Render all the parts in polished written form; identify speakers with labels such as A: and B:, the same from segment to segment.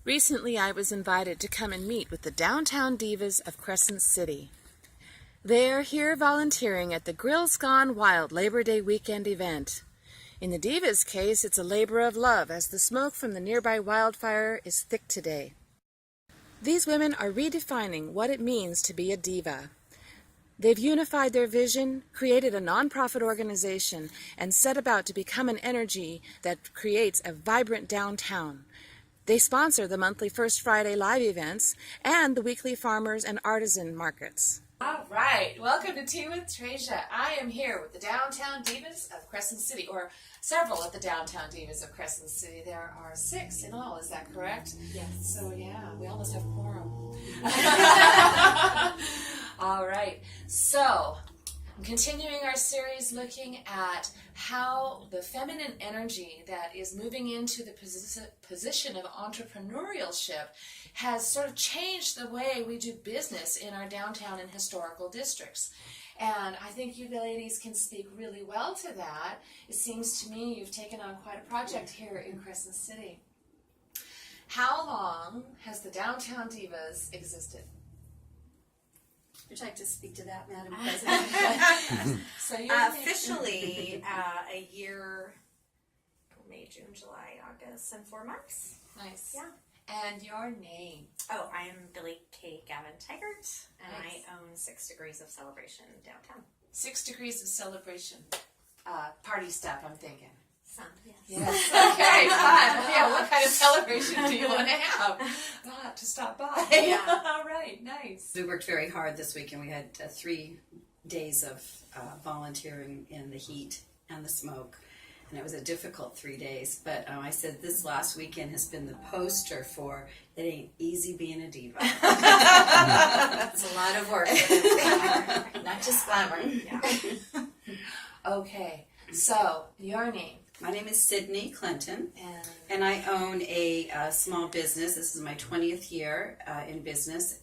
A: Recently, I was invited to come and meet with the downtown divas of Crescent City. They are here volunteering at the Grills Gone Wild Labor Day weekend event. In the divas' case, it's a labor of love as the smoke from the nearby wildfire is thick today. These women are redefining what it means to be a diva. They've unified their vision, created a nonprofit organization, and set about to become an energy that creates a vibrant downtown. They sponsor the monthly First Friday live events and the weekly farmers and artisan markets. All right, welcome to Tea with Tracia. I am here with the Downtown Divas of Crescent City, or several of the Downtown Divas of Crescent City. There are 6 in all, is that correct?
B: Yes.
A: So yeah, we almost have quorum. All right, so I'm continuing our series looking at how the feminine energy that is moving into the position of entrepreneurship has sort of changed the way we do business in our downtown and historical districts. And I think you ladies can speak really well to that. It seems to me you've taken on quite a project here in Crescent City. How long has the Downtown Divas existed?
B: Would you like to speak to that, Madam President?
A: So you're
B: officially a year, May, June, July, August, and 4 months.
A: Nice.
B: Yeah.
A: And your name?
B: Oh, I am Billy K. Gavin-Taggart, and
A: Nice.
B: I own 6 Degrees of Celebration downtown.
A: 6 Degrees of Celebration. Party stuff, I'm thinking.
B: Some, yes.
A: Yes. Okay, fun. Yeah, what kind of celebration do you want to have? To stop by.
B: Yeah.
A: All right, nice.
C: We worked very hard this weekend. We had 3 days of volunteering in the heat and the smoke. And it was a difficult 3 days. But I said this last weekend has been the poster for it ain't easy being a diva.
B: It's a lot of work. Not just glamour. Yeah.
A: Okay, so your name?
C: My name is Sydney Clinton,
A: And
C: and I own a small business. This is my 20th year in business.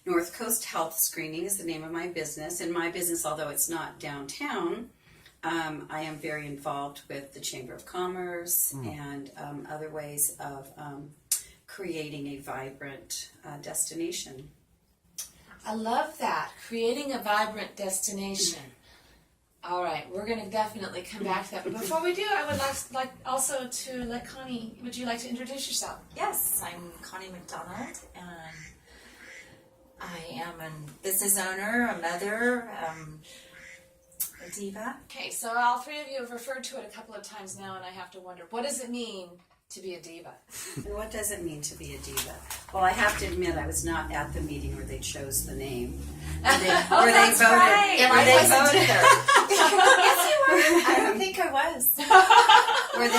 C: North Coast Health Screening is the name of my business. And my business, although it's not downtown, I am very involved with the Chamber of Commerce and other ways of creating a vibrant destination.
A: I love that, creating a vibrant destination. All right, we're going to definitely come back to that. But before we do, I would like also to let Connie, would you like to introduce yourself?
D: Yes, I'm Connie McDonald, and I am a business owner, a mother, a diva.
A: Okay, so all 3 of you have referred to it a couple of times now, and I have to wonder, what does it mean to be a diva?
C: And what does it mean to be a diva? Well, I have to admit I was not at the meeting where they chose the name. Where they
D: That's
C: voted.
D: right.
A: Yeah,
C: Where
A: I
C: they
A: wasn't
C: voted.
D: Yes, you were. I don't think I was.
C: Where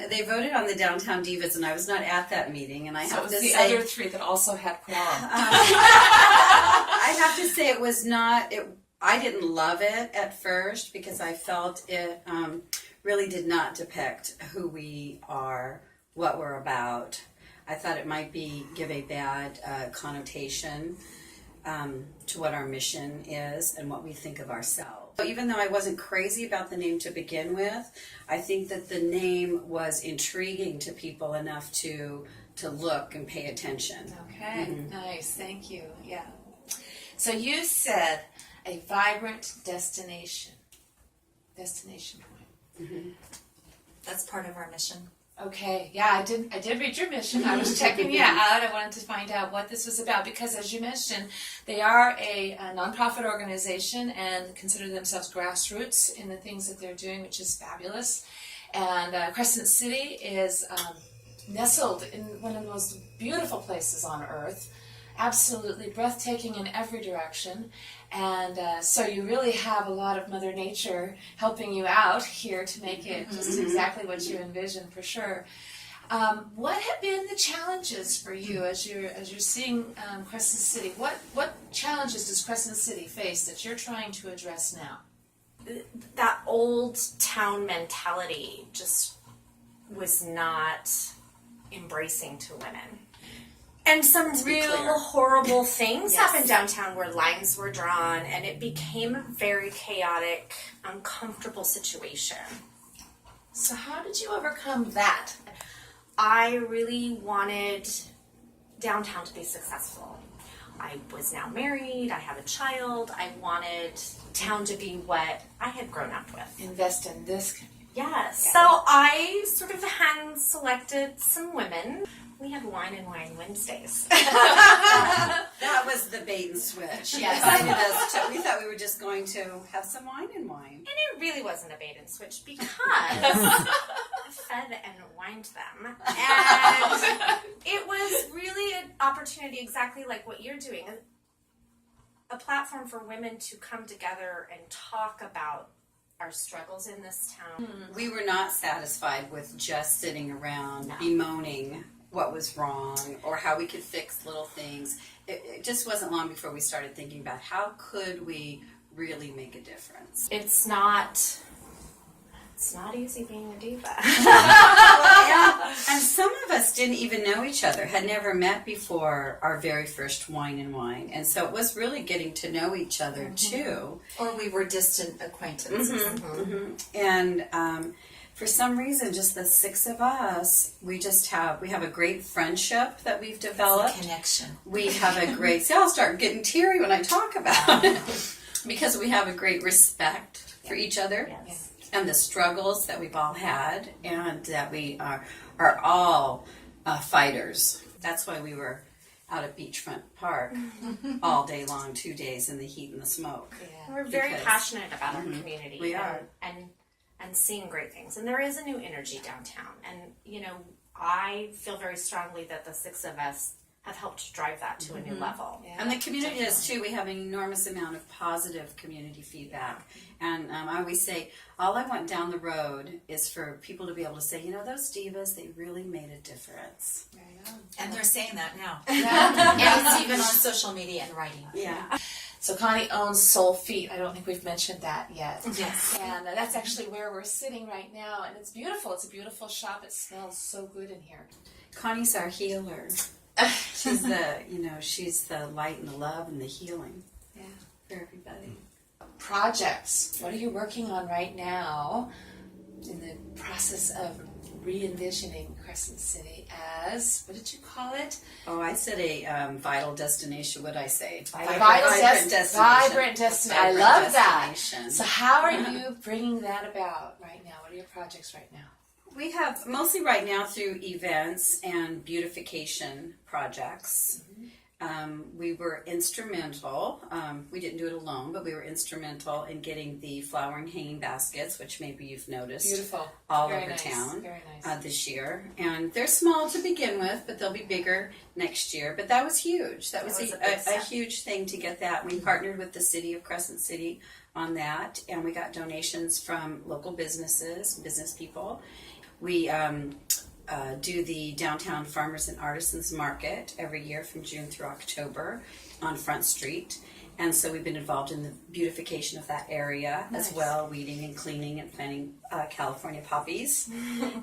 C: they voted on the Downtown Divas, and I was not at that meeting. And I
A: So it
C: have
A: was
C: to
A: the
C: say,
A: other 3 that also had quorum.
C: I have to say it was not. I didn't love it at first because I felt it really did not depict who we are, what we're about. I thought it might give a bad connotation to what our mission is and what we think of ourselves. So even though I wasn't crazy about the name to begin with, I think that the name was intriguing to people enough to look and pay attention.
A: Okay, nice, thank you. Yeah. So you said a vibrant destination. Destination point.
D: That's part of our mission.
A: Okay, yeah, I did read your mission. I was checking you out. I wanted to find out what this was about because, as you mentioned, they are a nonprofit organization and consider themselves grassroots in the things that they're doing, which is fabulous. And Crescent City is nestled in one of the most beautiful places on earth, absolutely breathtaking in every direction. And so you really have a lot of Mother Nature helping you out here to make it just exactly what you envision, for sure. What have been the challenges for you as you're seeing Crescent City? What challenges does Crescent City face that you're trying to address now?
B: That old town mentality just was not embracing to women. And some real horrible things happened downtown where lines were drawn, and it became a very chaotic, uncomfortable situation.
A: So how did you overcome that?
B: I really wanted downtown to be successful. I was now married, I have a child, I wanted town to be what I had grown up with.
A: Invest in this community.
B: Yes. So I sort of hand selected some women. We had Wine and Wine Wednesdays.
C: That was the bait and switch.
B: Yes.
C: Invited us to, we thought we were just going to have some wine and wine.
B: And it really wasn't a bait and switch because I fed and wined them. And it was really an opportunity exactly like what you're doing. A platform for women to come together and talk about our struggles in this town.
C: We were not satisfied with just sitting around bemoaning what was wrong or how we could fix little things. It just wasn't long before we started thinking about how could we really make a difference.
B: It's not easy being a diva.
C: And some of us didn't even know each other, had never met before our very first Wine and Wine. And so it was really getting to know each other too.
D: Or we were distant acquaintances.
C: And for some reason, just the six of us, we have a great friendship that we've developed.
D: Connection.
C: We have a great, see, I'll start getting teary when I talk about it. Because we have a great respect for each other.
B: Yes.
C: And the struggles that we've all had, and that we are all fighters. That's why we were out at Beachfront Park all day long, 2 days in the heat and the smoke.
B: Yeah. We're very passionate about our community.
C: We are.
B: And seeing great things. And there is a new energy downtown. And, I feel very strongly that the six of us have helped drive that to a new level.
A: Yeah.
C: And the community does too. We have an enormous amount of positive community feedback. And I always say, all I want down the road is for people to be able to say, those divas, they really made a difference.
D: And they're saying that now. And it's even on social media and writing.
C: Yeah.
A: So Connie owns Soul Feet. I don't think we've mentioned that yet.
D: Yes.
A: And that's actually where we're sitting right now. And it's beautiful. It's a beautiful shop. It smells so good in here.
C: Connie's our healer. She's she's the light and the love and the healing for everybody.
A: Projects. What are you working on right now in the process of re-envisioning Crescent City as, what did you call it?
C: Oh, I said a vital destination. What did I say?
A: Vibrant destination. I love that.
C: Destination.
A: So how are you bringing that about right now? What are your projects right now?
C: We have mostly right now through events and beautification projects. We were instrumental. We didn't do it alone, but we were instrumental in getting the flower and hanging baskets, which maybe you've noticed.
A: Beautiful.
C: All
A: Very
C: over
A: nice.
C: town
A: Very nice.
C: this year. And they're small to begin with, but they'll be bigger next year. But that was huge. That was
B: a big
C: a
B: step.
C: huge thing to get that. We partnered with the city of Crescent City on that, and we got donations from local businesses, business people. We do the Downtown Farmers and Artisans Market every year from June through October on Front Street. And so we've been involved in the beautification of that area as well, weeding and cleaning and planting California poppies.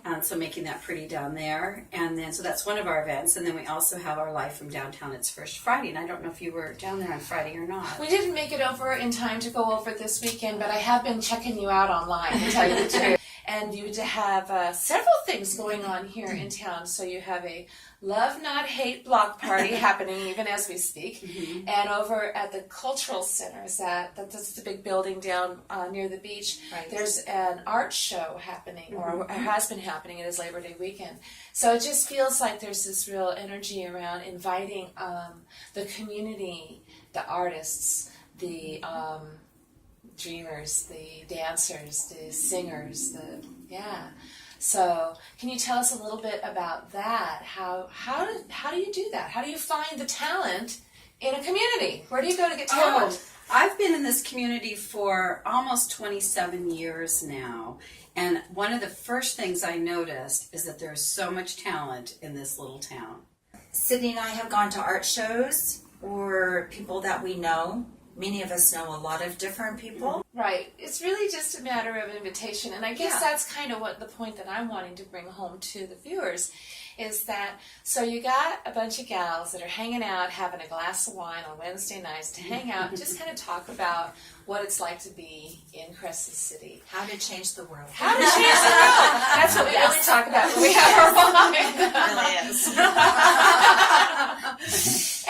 C: And so making that pretty down there. And then, so that's one of our events. And then we also have our Live from Downtown. It's first Friday. And I don't know if you were down there on Friday or not.
A: We didn't make it over in time to go over this weekend, but I have been checking you out online, to tell you the truth. And you have several things going on here in town. So you have a Love Not Hate block party happening even as we speak. And over at the Cultural Center, that's the big building down near the beach, there's an art show happening, or has been happening. It is Labor Day weekend. So it just feels like there's this real energy around inviting the community, the artists, the dreamers, the dancers, the singers, So, can you tell us a little bit about that? How do you do that? How do you find the talent in a community? Where do you go to get talent?
C: I've been in this community for almost 27 years now. And one of the first things I noticed is that there's so much talent in this little town.
D: Sydney and I have gone to art shows or people that we know. Many of us know a lot of different people.
A: Right. It's really just a matter of invitation. And I guess that's kind of what the point that I'm wanting to bring home to the viewers is that, so you got a bunch of gals that are hanging out, having a glass of wine on Wednesday nights to hang out and just kind of talk about what it's like to be in Crescent City.
D: How to change the world.
A: How to change the world. That's what we really talk about when we have our wine.
D: It really is.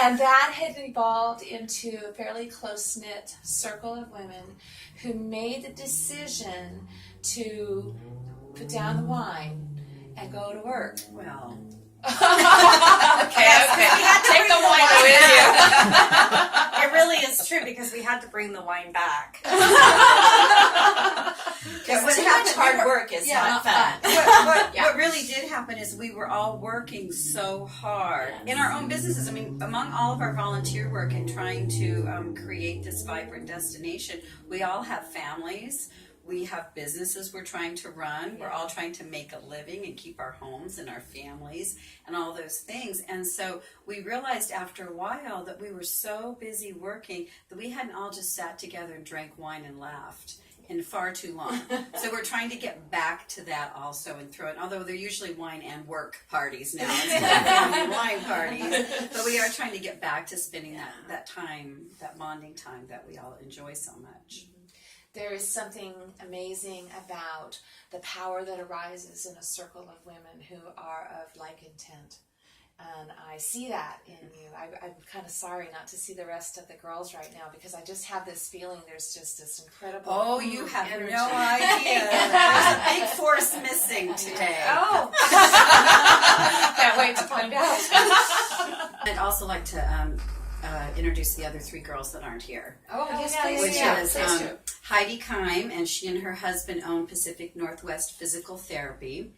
A: And that had evolved into a fairly close-knit circle of women who made the decision to put down the wine and go to work.
C: Well,
A: Okay. Take the wine with you.
B: It really is true because we had to bring the wine back.
D: Because too much hard work is not fun.
C: What really did happen is we were all working so hard in our own businesses. I mean, among all of our volunteer work and trying to create this vibrant destination, we all have families. We have businesses we're trying to run. We're all trying to make a living and keep our homes and our families and all those things. And so we realized after a while that we were so busy working that we hadn't all just sat together and drank wine and laughed in far too long. So we're trying to get back to that also and throw it, although they're usually wine and work parties now instead of family wine parties. But we are trying to get back to spending that time, that bonding time that we all enjoy so much.
A: There is something amazing about the power that arises in a circle of women who are of like intent. And I see that in you. I'm kind of sorry not to see the rest of the girls right now because I just have this feeling there's just this incredible
C: Oh, you have
A: energy.
C: no idea. There's a big force missing today.
A: Oh! Can't wait to find out.
C: I'd also like to introduce the other three girls that aren't here.
A: Oh, yes, please.
C: Which is
A: please do.
C: Heidi Kime, and she and her husband own Pacific Northwest Physical Therapy.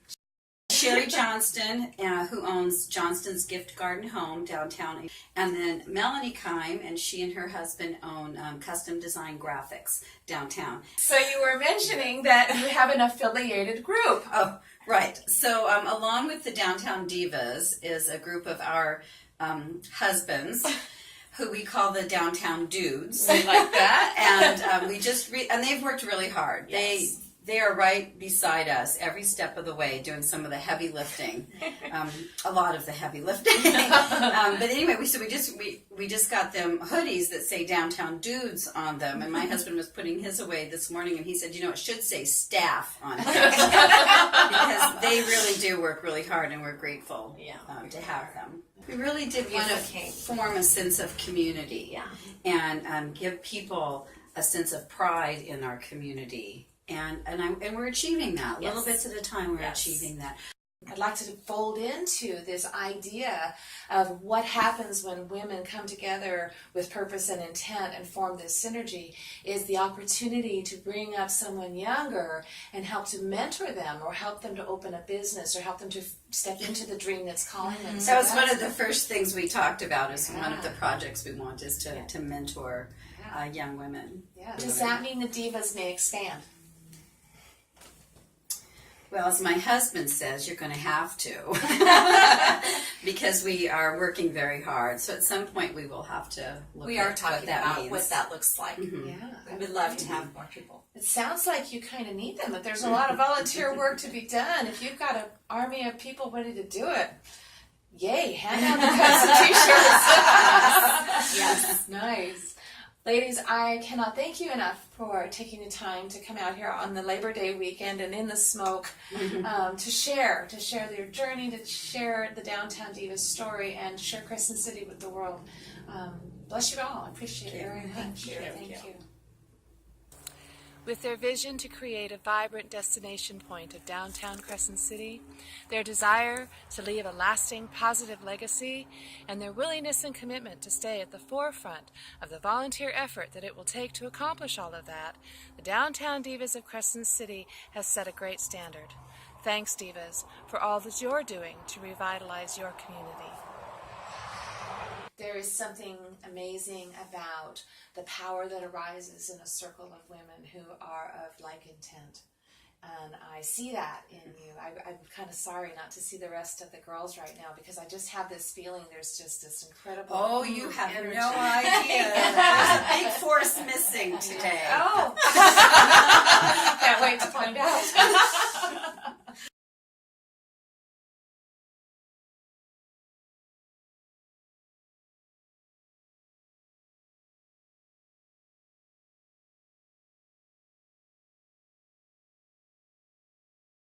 C: Sherry Johnston, who owns Johnston's Gift Garden Home downtown. And then Melanie Kime, and she and her husband own Custom Design Graphics downtown.
A: So you were mentioning that you have an affiliated group.
C: Oh, right. So along with the Downtown Divas is a group of our husbands who we call the Downtown Dudes.
A: I like that.
C: And we just and they've worked really hard.
A: Yes.
C: They are right beside us every step of the way, doing some of the heavy lifting, a lot of the heavy lifting. But anyway, we just got them hoodies that say Downtown Dudes on them, and my husband was putting his away this morning, and he said, it should say staff on it because they really do work really hard, and we're grateful to have them. We really did want to form a sense of community and give people a sense of pride in our community. And we're achieving that. Little bits at a time, we're achieving that.
A: I'd like to fold into this idea of what happens when women come together with purpose and intent and form this synergy is the opportunity to bring up someone younger and help to mentor them or help them to open a business or help them to step into the dream that's calling them.
C: That was one of the first things we talked about as one of the projects we want is to mentor young women.
A: Yeah. Does that mean the divas may expand?
C: Well, as my husband says, you're going to have to because we are working very hard. So at some point we will have to look
D: We
C: at
D: are talking
C: what that
D: about
C: means.
D: what that looks like.
C: Mm-hmm.
A: Yeah.
D: We would love to have more people.
A: It sounds like you kind of need them, but there's a lot of volunteer work to be done. If you've got an army of people ready to do it, yay, hand out the cups and t-shirts. Yes, nice. Ladies, I cannot thank you enough for taking the time to come out here on the Labor Day weekend and in the smoke to share their journey, to share the Downtown Divas story, and share Crescent City with the world. Bless you all. I appreciate it very much. Thank you. With their vision to create a vibrant destination point of downtown Crescent City, their desire to leave a lasting positive legacy, and their willingness and commitment to stay at the forefront of the volunteer effort that it will take to accomplish all of that, the Downtown Divas of Crescent City has set a great standard. Thanks, Divas, for all that you're doing to revitalize your community. There is something amazing about the power that arises in a circle of women who are of like intent. And I see that in you. I'm kind of sorry not to see the rest of the girls right now because I just have this feeling there's just this incredible
C: Oh, you have
A: energy.
C: no idea. There's a big force missing today.
A: Oh! Can't wait to find out.